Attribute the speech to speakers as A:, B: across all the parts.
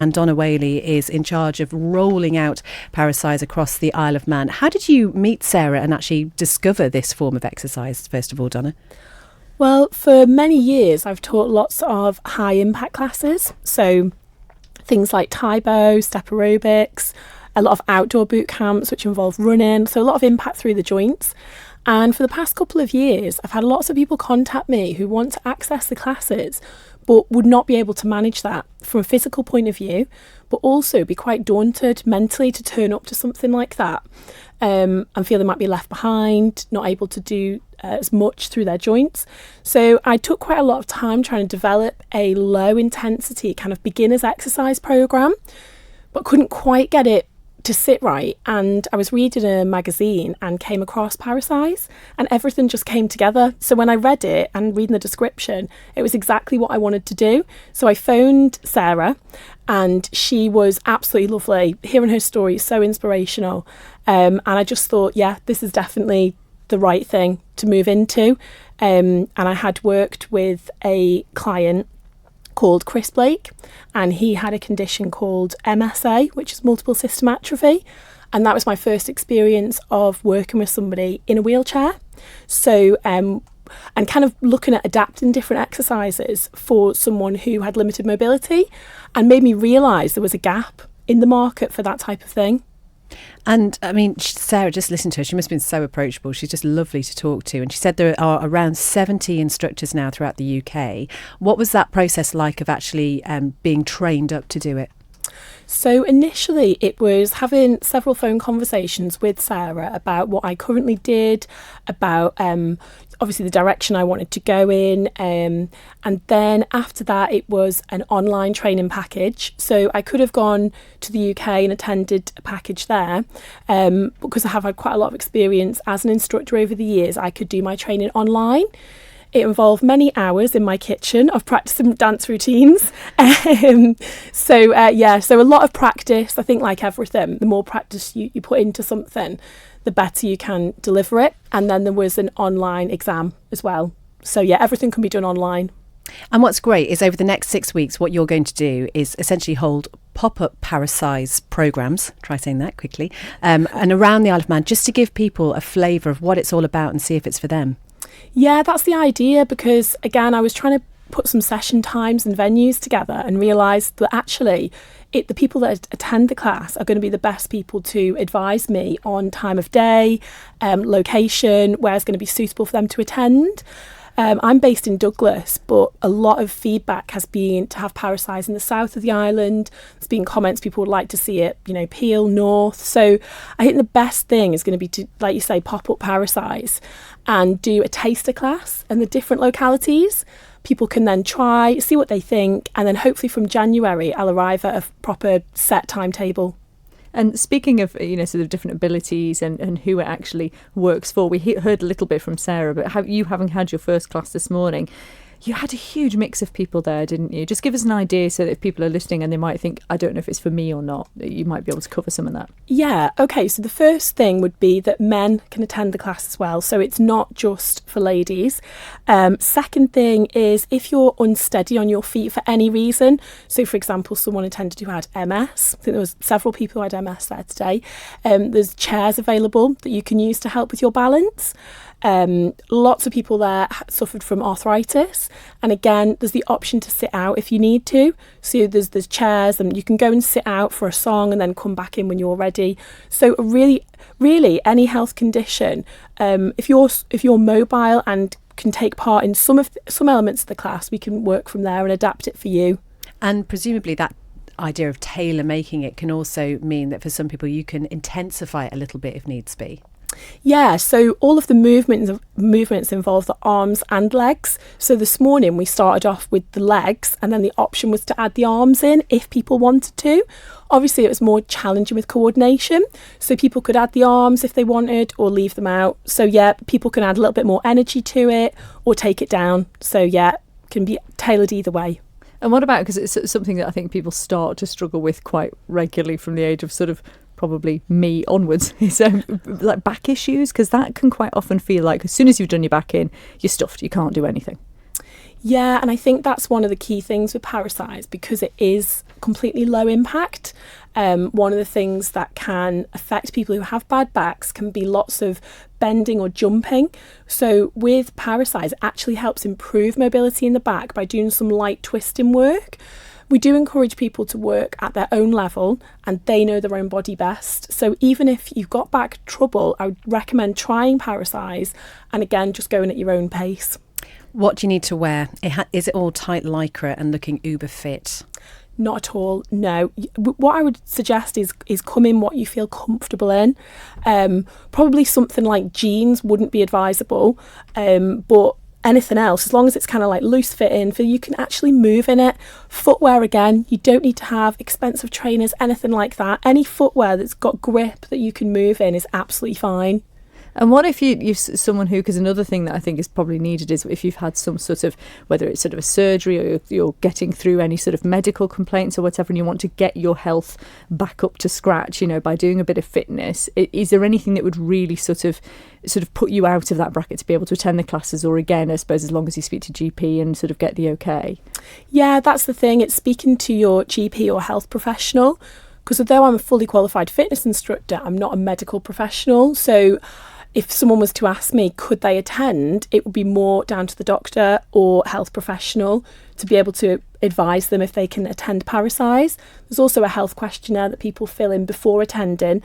A: And Donna Whaley is in charge of rolling out Paracise across the Isle of Man. How did you meet Sarah and actually discover this form of exercise, first of all, Donna?
B: Well, for many years, I've taught lots of high impact classes. So things like Taibo, step aerobics, a lot of outdoor boot camps, which involve running. So a lot of impact through the joints. And for the past couple of years, I've had lots of people contact me who want to access the classes, but would not be able to manage that from a physical point of view, but also be quite daunted mentally to turn up to something like that and feel they might be left behind, not able to do as much through their joints. So I took quite a lot of time trying to develop a low intensity kind of beginner's exercise program, but couldn't quite get it to sit right. And I was reading a magazine and came across Paracise, and everything just came together. So when I read it and reading the description, it was exactly what I wanted to do. So I phoned Sarah, and she was absolutely lovely. Hearing her story is so inspirational. And I just thought, yeah, this is definitely the right thing to move into. And I had worked with a client called Chris Blake, and he had a condition called MSA, which is multiple system atrophy, and that was my first experience of working with somebody in a wheelchair. So and kind of looking at adapting different exercises for someone who had limited mobility, and made me realise there was a gap in the market for that type of thing.
A: And I mean, Sarah, just listen to her. She must have been so approachable. She's just lovely to talk to. And she said there are around 70 instructors now throughout the UK. What was that process like of actually being trained up to do it?
B: So initially it was having several phone conversations with Sarah about what I currently did, about obviously the direction I wanted to go in, and then after that it was an online training package. So I could have gone to the UK and attended a package there, because I have had quite a lot of experience as an instructor over the years. I could do my training online. It involved many hours in my kitchen of practicing dance routines. So a lot of practice. I think, like everything, the more practice you put into something, the better you can deliver it. And then there was an online exam as well. So yeah, everything can be done online.
A: And what's great is over the next 6 weeks, what you're going to do is essentially hold pop-up Paracise programmes, try saying that quickly, and around the Isle of Man, just to give people a flavour of what it's all about and see if it's for them.
B: Yeah, that's the idea, because again, I was trying to put some session times and venues together and realised that actually the people that attend the class are going to be the best people to advise me on time of day, location, where it's going to be suitable for them to attend. I'm based in Douglas, but a lot of feedback has been to have Paracise in the south of the island. There's been comments people would like to see it, Peel, North. So I think the best thing is going to be to, like you say, pop up Paracise and do a taster class in the different localities. People can then try, see what they think, and then hopefully from January I'll arrive at a proper set timetable.
C: And speaking of, sort of different abilities and who it actually works for, we heard a little bit from Sarah, but you having had your first class this morning, you had a huge mix of people there, didn't you? Just give us an idea so that if people are listening and they might think, I don't know if it's for me or not, that you might be able to cover some of that.
B: Yeah, okay, so the first thing would be that men can attend the class as well, so it's not just for ladies. Second thing is if you're unsteady on your feet for any reason, so for example, someone attended who had MS, I think there was several people who had MS there today, there's chairs available that you can use to help with your balance. Lots of people there suffered from arthritis, and again there's the option to sit out if you need to, so there's chairs and you can go and sit out for a song and then come back in when you're ready. So really any health condition, if you're mobile and can take part in some elements of the class, we can work from there and adapt it for you.
A: And presumably that idea of tailor making it can also mean that for some people you can intensify it a little bit if needs be.
B: Yeah, so all of the movements involve the arms and legs. So this morning we started off with the legs, and then the option was to add the arms in if people wanted to. Obviously it was more challenging with coordination, so people could add the arms if they wanted or leave them out. So yeah, people can add a little bit more energy to it or take it down. So yeah, it can be tailored either way.
C: And what about, because it's something that I think people start to struggle with quite regularly from the age of sort of probably me onwards, is like back issues, because that can quite often feel like as soon as you've done your back in, you're stuffed, you can't do anything.
B: Yeah, and I think that's one of the key things with Paracise, because it is completely low impact. One of the things that can affect people who have bad backs can be lots of bending or jumping. So with Paracise, it actually helps improve mobility in the back by doing some light twisting work. We do encourage people to work at their own level, and they know their own body best. So even if you've got back trouble, I would recommend trying Paracise, and again, just going at your own pace.
A: What do you need to wear? Is it all tight lycra and looking uber fit?
B: Not at all, no. What I would suggest is come in what you feel comfortable in. Probably something like jeans wouldn't be advisable, but anything else, as long as it's kind of like loose fitting, you can actually move in it. Footwear, again, you don't need to have expensive trainers, anything like that. Any footwear that's got grip that you can move in is absolutely fine.
C: And what if you're someone who, because another thing that I think is probably needed is if you've had some sort of, whether it's sort of a surgery or you're getting through any sort of medical complaints or whatever, and you want to get your health back up to scratch, by doing a bit of fitness, is there anything that would really sort of put you out of that bracket to be able to attend the classes? Or again, I suppose as long as you speak to GP and sort of get the okay?
B: Yeah, that's the thing. It's speaking to your GP or health professional, because although I'm a fully qualified fitness instructor, I'm not a medical professional. So if someone was to ask me, could they attend, it would be more down to the doctor or health professional to be able to advise them if they can attend Paracise. There's also a health questionnaire that people fill in before attending,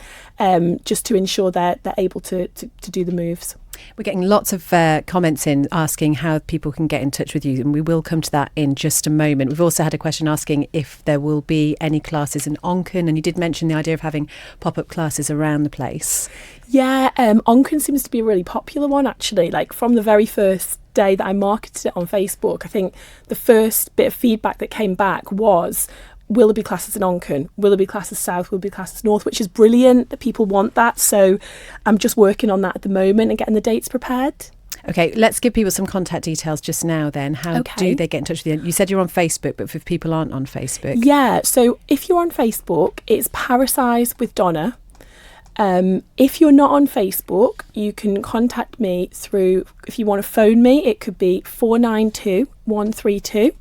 B: just to ensure they're able to do the moves.
A: We're getting lots of comments in asking how people can get in touch with you, and we will come to that in just a moment. We've also had a question asking if there will be any classes in Onchan, and you did mention the idea of having pop-up classes around the place.
B: Yeah, Onchan seems to be a really popular one, actually. Like from the very first day that I marketed it on Facebook, I think the first bit of feedback that came back was, will there be classes in Onchan? Will there be classes south? Will there be classes north? Which is brilliant that people want that. So I'm just working on that at the moment and getting the dates prepared.
A: Okay, let's give people some contact details just now then. How do they get in touch with you? You said you're on Facebook, but if people aren't on Facebook.
B: Yeah, so if you're on Facebook, it's Paracise with Donna. If you're not on Facebook, you can contact me through, if you want to phone me, it could be 492 132.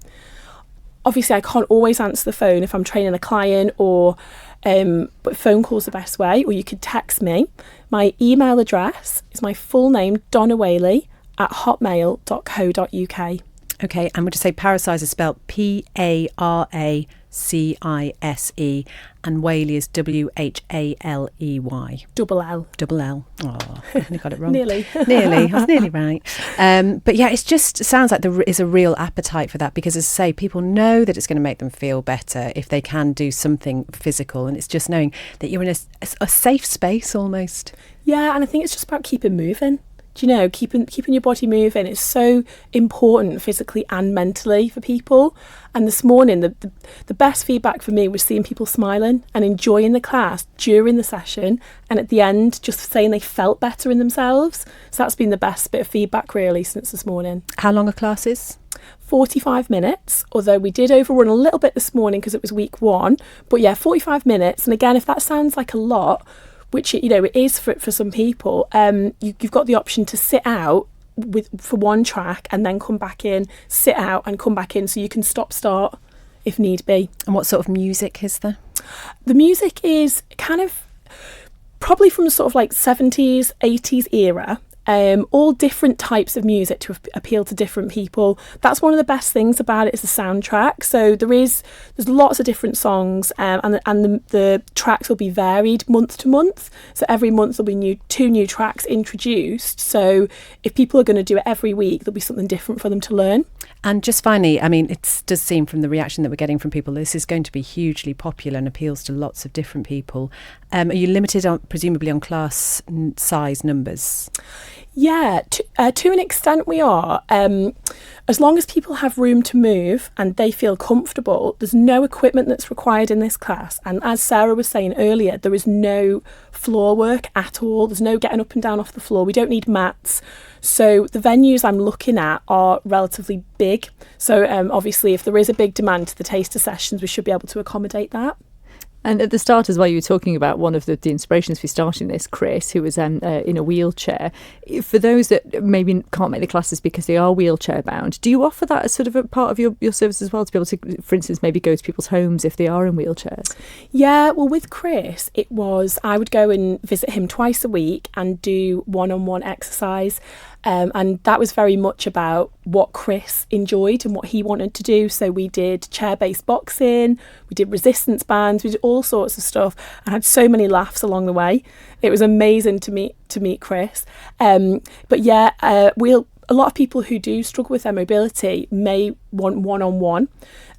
B: Obviously, I can't always answer the phone if I'm training a client, but phone call's the best way, or you could text me. My email address is my full name, Donna Whaley, @hotmail.co.uk.
A: Okay, and we'll just say Paracise is spelled Paracise, and Whaley is WHALEY.
B: Double L.
A: Double L. Oh, I got it wrong.
B: Nearly.
A: Nearly. I was nearly right. But yeah, it sounds like there is a real appetite for that, because as I say, people know that it's going to make them feel better if they can do something physical, and it's just knowing that you're in a safe space almost.
B: Yeah, and I think it's just about keeping moving. Do you know, keeping your body moving is so important physically and mentally for people. And this morning, the best feedback for me was seeing people smiling and enjoying the class during the session, and at the end, just saying they felt better in themselves. So that's been the best bit of feedback really since this morning.
A: How long are classes?
B: 45 minutes, although we did overrun a little bit this morning because it was week 1. But yeah, 45 minutes. And again, if that sounds like a lot, which it is for some people, you've got the option to sit out for one track and then come back in, sit out and come back in, so you can stop-start if need be.
A: And what sort of music is there?
B: The music is kind of probably from the sort of like 70s, 80s era. All different types of music to appeal to different people. That's one of the best things about it, is the soundtrack. So there's lots of different songs, and the tracks will be varied month to month. So every month there'll be two new tracks introduced. So if people are going to do it every week, there'll be something different for them to learn.
A: And just finally, I mean, it does seem from the reaction that we're getting from people, this is going to be hugely popular and appeals to lots of different people. Are you limited presumably on class size numbers?
B: Yeah, to an extent we are. As long as people have room to move and they feel comfortable, there's no equipment that's required in this class. And as Sarah was saying earlier, there is no floor work at all. There's no getting up and down off the floor. We don't need mats. So the venues I'm looking at are relatively big. So obviously, if there is a big demand to the taster sessions, we should be able to accommodate that.
C: And at the start as well, you were talking about one of the inspirations for starting this, Chris, who was in a wheelchair. For those that maybe can't make the classes because they are wheelchair bound, do you offer that as sort of a part of your service as well, to be able to, for instance, maybe go to people's homes if they are in wheelchairs?
B: Yeah, well, with Chris, I would go and visit him twice a week and do one-on-one exercise. And that was very much about what Chris enjoyed and what he wanted to do. So we did chair-based boxing, we did resistance bands, we did all sorts of stuff, and had so many laughs along the way. It was amazing to meet Chris. But yeah, a lot of people who do struggle with their mobility may want one-on-one.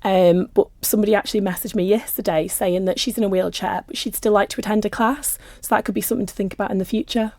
B: But somebody actually messaged me yesterday saying that she's in a wheelchair, but she'd still like to attend a class. So that could be something to think about in the future.